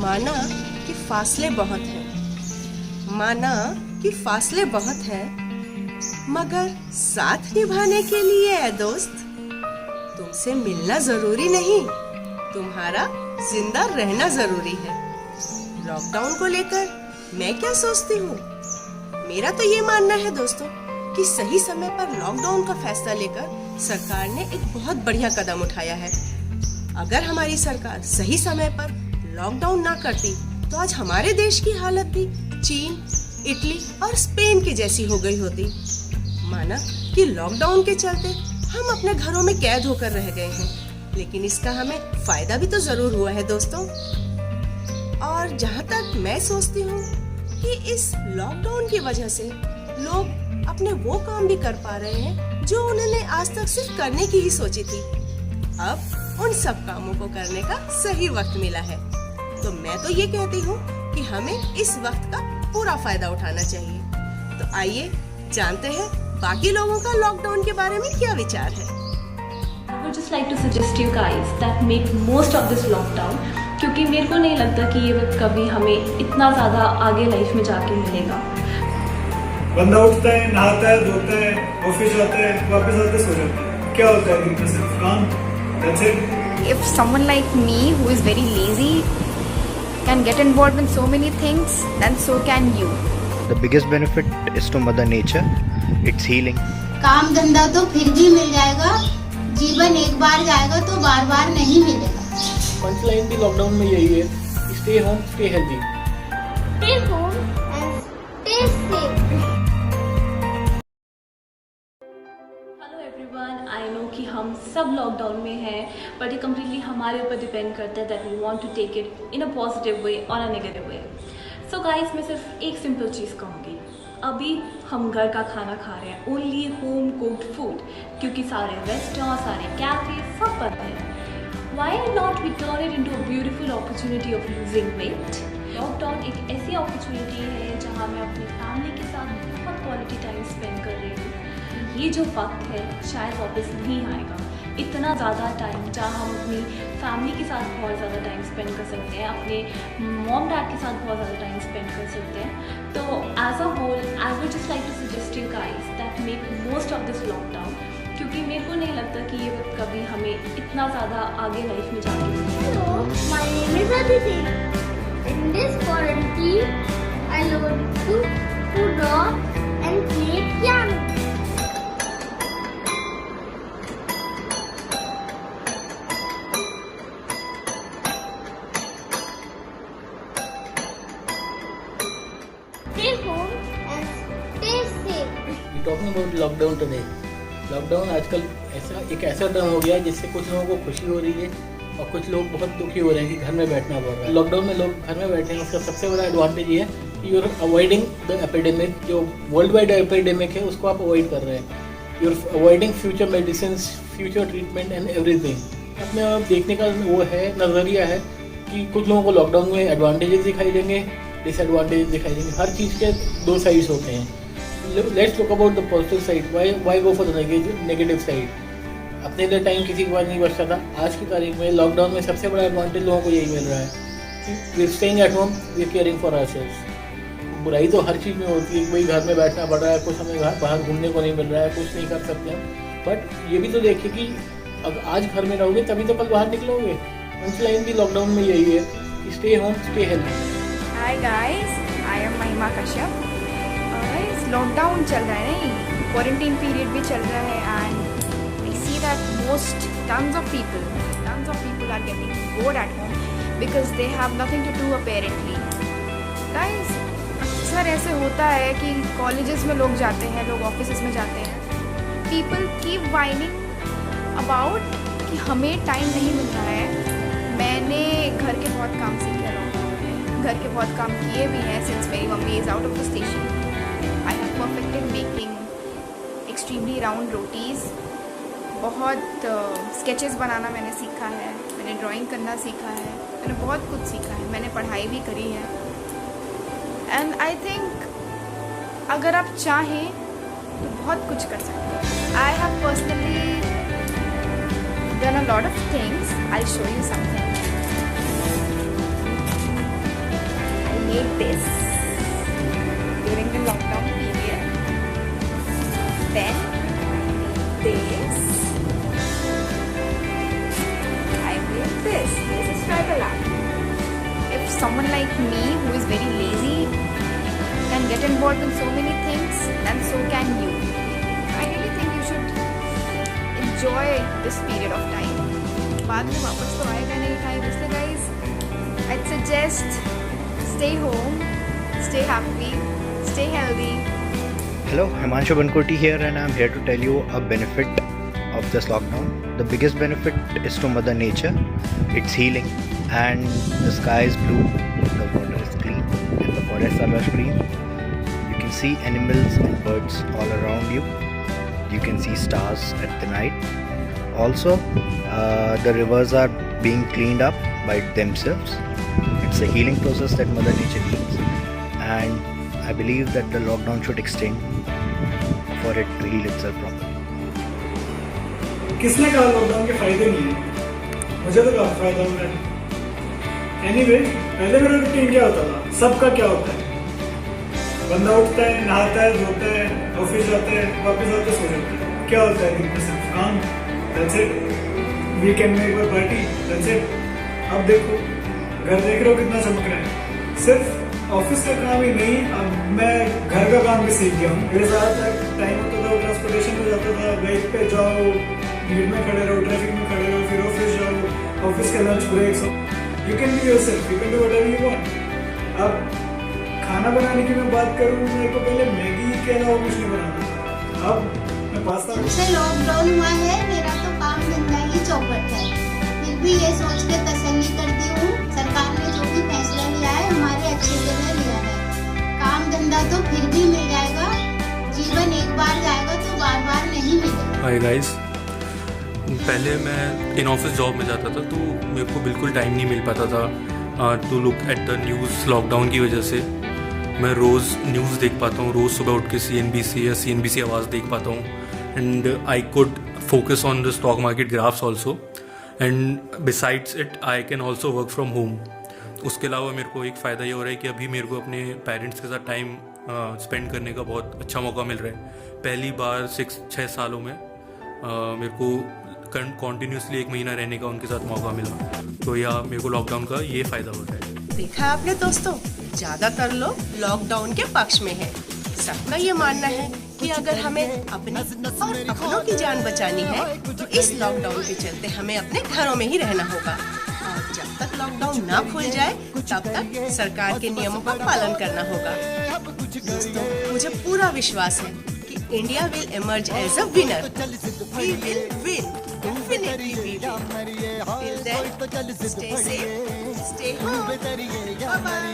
माना कि फासले बहुत हैं, माना कि फासले बहुत हैं, मगर साथ निभाने के लिए है दोस्त, तुमसे मिलना जरूरी नहीं, तुम्हारा जिंदा रहना जरूरी है। लॉकडाउन को लेकर मैं क्या सोचती हूँ, मेरा तो ये मानना है दोस्तों कि सही समय पर लॉकडाउन का फैसला लेकर सरकार ने एक बहुत बढ़िया कदम उठाया है। अगर हमारी सरकार सही समय पर लॉकडाउन ना करती तो आज हमारे देश की हालत भी चीन, इटली और स्पेन की जैसी हो गई होती। माना कि लॉकडाउन के चलते हम अपने घरों में कैद होकर रह गए हैं, लेकिन इसका हमें फायदा भी तो जरूर हुआ है दोस्तों। और जहाँ तक मैं सोचती हूँ कि इस लॉकडाउन की वजह से लोग अपने वो काम भी कर पा रहे हैं जो उन्होंने आज तक सिर्फ करने की ही सोची थी। अब उन सब कामों को करने का सही वक्त मिला है, तो मैं तो ये कहती हूँ कि हमें इस वक्त का पूरा फायदा उठाना चाहिए। तो आइए जानते हैं बाकी लोगों का लॉकडाउन के बारे में क्या विचार है। I would just like to suggest you guys that make most of this lockdown, क्योंकि मेरे को नहीं लगता कि ये वक्त कभी हमें इतना ज़्यादा आगे लाइफ में जाके मिलेगा। बंदा उठता है, नहाता है, धोता है, ऑफिस जाता है, वापस आता है, सो जाता है। क्या होता है दिन में? सिर्फ काम। That's it. If someone like me who is very lazy can get involved in so many things, then so can you. The biggest benefit is to Mother Nature. It's healing. काम धंधा तो फिर भी मिल जाएगा, जीवन एक बार जाएगा तो बार बार नहीं मिलेगा। पंचलाइन भी लॉकडाउन में यही है, stay home, stay healthy. Stay home and stay safe. Hello everyone, I know कि हम सब लॉकडाउन में हैं, बट ये कम्प्लीटली हमारे ऊपर डिपेंड करता है that we want to take it in a positive way और a negative way. So guys, मैं सिर्फ एक सिंपल चीज़ कहूँगी, अभी हम घर का खाना खा रहे हैं, ओनली होम कुक्ड फूड, क्योंकि सारे रेस्टोरेंट, सारे कैफे सब बंद हैं। Why not we turn it into a beautiful opportunity of losing weight. Lockdown एक ऐसी अपॉर्चुनिटी है जहाँ मैं अपनी फैमिली के साथ बहुत क्वालिटी टाइम स्पेंड कर रही हूँ। ये जो वक्त है शायद वापस नहीं आएगा, इतना ज़्यादा टाइम जहाँ हम अपनी फैमिली के साथ बहुत ज़्यादा टाइम स्पेंड कर सकते हैं, अपने मॉम डैड के साथ बहुत ज़्यादा टाइम स्पेंड कर सकते हैं। तो as a whole I would just like to suggest you guys that make most of this lockdown, क्योंकि मेरे को नहीं लगता कि ये वक्त कभी हमें इतना ज़्यादा आगे लाइफ में जाके मिलेगा। Hello, my name is Aditi. In this quarantine, I learned to draw and play piano. Stay home and stay safe. We talking about lockdown today. Lockdown आजकल ऐसा टर्म हो गया है जिससे कुछ लोगों को खुशी हो रही है और कुछ लोग बहुत दुखी हो रहे हैं कि घर में बैठना पड़ रहा है। लॉकडाउन में लोग घर में बैठे हैं, उसका सबसे बड़ा एडवांटेज ये है कि यूर अवॉइडिंग द एपिडेमिक, जो वर्ल्ड वाइड एपिडेमिक है उसको आप अवॉइड कर रहे हैं। You're avoiding future medicine, future treatment and everything. अपने आप देखने का वो है, नज़रिया है कि कुछ लोगों को लॉकडाउन में एडवांटेजेस दिखाई देंगे, डिसएडवांटेजेस दिखाई देंगे। हर चीज़ के दो साइड्स होते हैं। Let's talk about the positive side. Why go for the negative side? अपने लिए टाइम किसी के पास नहीं बचता था। आज की तारीख में लॉकडाउन में सबसे बड़ा एडवांटेज लोगों को यही मिल रहा है कि we staying at home, we caring for ourselves. बुराई तो हर चीज़ में होती है, कोई घर में बैठना पड़ रहा है, कुछ हमें बाहर घूमने को नहीं मिल रहा है, कुछ नहीं कर सकते हम। बट ये भी तो देखिए कि अब आज घर में रहोगे तभी तो कल बाहर निकलोगे। पंचलाइन भी लॉकडाउन में यही है कि stay home, stay healthy. Hi guys, I am Mahima Kashyap. Guys, lockdown चल रहा है नहीं, क्वारंटीन पीरियड भी चल रहा है and I see that tons of people are getting bored at home because they have nothing to do apparently. Guys, अक्सर ऐसे होता है कि कॉलेजेस में लोग जाते हैं, लोग ऑफिसेस में जाते हैं, people keep whining about कि हमें टाइम नहीं मिल रहा है। मैंने घर के बहुत काम सीखे लॉकडाउन में, घर के बहुत काम किए भी हैं सिंस मेरी mummy is out of the station. I have perfected making extremely round rotis, बहुत स्केचेस बनाना मैंने सीखा है, मैंने ड्राइंग करना सीखा है, मैंने बहुत कुछ सीखा है, मैंने पढ़ाई भी करी है। एंड आई थिंक अगर आप चाहें तो बहुत कुछ कर सकते हैं। I have personally done a lot of things. I'll show you something. this during the lockdown period. Then this. I wear this. This is tribal art. If someone like me who is very lazy can get involved in so many things, then so can you. I really think you should enjoy this period of time. बाद में वापस तो आएगा नहीं time, इसलिए guys I'd suggest stay home, stay happy, stay healthy. Hello, Himanshu Bankoti here, and I'm here to tell you a benefit of this lockdown. The biggest benefit is to Mother Nature. It's healing, and the sky is blue, the water is clean, and the forests are lush green. You can see animals and birds all around you. You can see stars at the night. Also, the rivers are being cleaned up by themselves. It's a healing process that Mother Nature needs, and I believe that the lockdown should extend for it to heal itself properly. किसने कहा lockdown के फायदे नहीं है? मुझे तो काफी फायदा हो रहा है। एनीवे, पहले मेरा रूटीन क्या होता था? सबका क्या होता है? बंदा उठता है, नहाता है, धोता है, ऑफिस जाता है, वापस आके सो जाता है। क्या होता है दिन में? सिर्फ काम। That's it. वीकेंड में एक बार पार्टी। That's it. अब देखो, घर देख रहे हो कितना चमक रहा है। सिर्फ ऑफिस का काम ही नहीं, अब मैं घर का काम भी सीख गया हूँ। मेरे साथ टाइम होता था, ट्रांसपोर्टेशन में जाता था, बाइक पे जाओ, भीड़ में खड़े रहो, ट्रैफिक में खड़े रहो, फिर ऑफिस जाओ, ऑफिस के लंच ब्रेक्स हो। You can be yourself, you can do whatever you want. अब खाना बनाने की मैं बात करूँ, मेरे को पहले मैगी के अलावा कुछ नहीं बनाना। अब मैं पास्ता। जब से लॉकडाउन हुआ है मेरा तो काम धंधा ही चौपट है। फिर भी ये सोच के तसल्ली करती हूँ, सरकार ने जो भी फैसला लिया है हमारे अच्छे के लिए लिया है। काम धंधा तो फिर भी मिल जाएगा, जीवन एक बार जाएगा तो बार बार नहीं मिलेगा। हाय गाइस, पहले मैं इन ऑफिस जॉब में जाता था तो मेरे को बिल्कुल टाइम नहीं मिल पाता था to look at the news. Lockdown की वजह से मैं रोज़ न्यूज़ देख पाता हूँ, रोज़ सुबह उठ के CNBC या CNBC आवाज़ देख पाता हूँ, and I could focus on the stock market graphs also, and besides it I can also work from home. उसके अलावा मेरे को एक फ़ायदा ये हो रहा है कि अभी मेरे को अपने पेरेंट्स के साथ टाइम स्पेंड करने का बहुत अच्छा मौका मिल रहा है। पहली बार 6 सालों में मेरे को कॉन्टीन्यूसली 1 महीना रहने का उनके साथ मौका मिला, तो या मेरे को लॉकडाउन का ये फ़ायदा हो रहा है। देखा आपने दोस्तों, ज्यादातर लोग लॉकडाउन के पक्ष में हैं। सबका ये मानना है कि अगर हमें अपनी और अपनों की जान बचानी है तो इस लॉकडाउन के चलते हमें अपने घरों में ही रहना होगा, और जब तक लॉकडाउन ना खुल जाए तब तक सरकार के नियमों का पालन करना होगा। दोस्तों, मुझे पूरा विश्वास है कि India will emerge as a winner. We will win, definitely we will. Till then, stay safe, stay home, bye bye.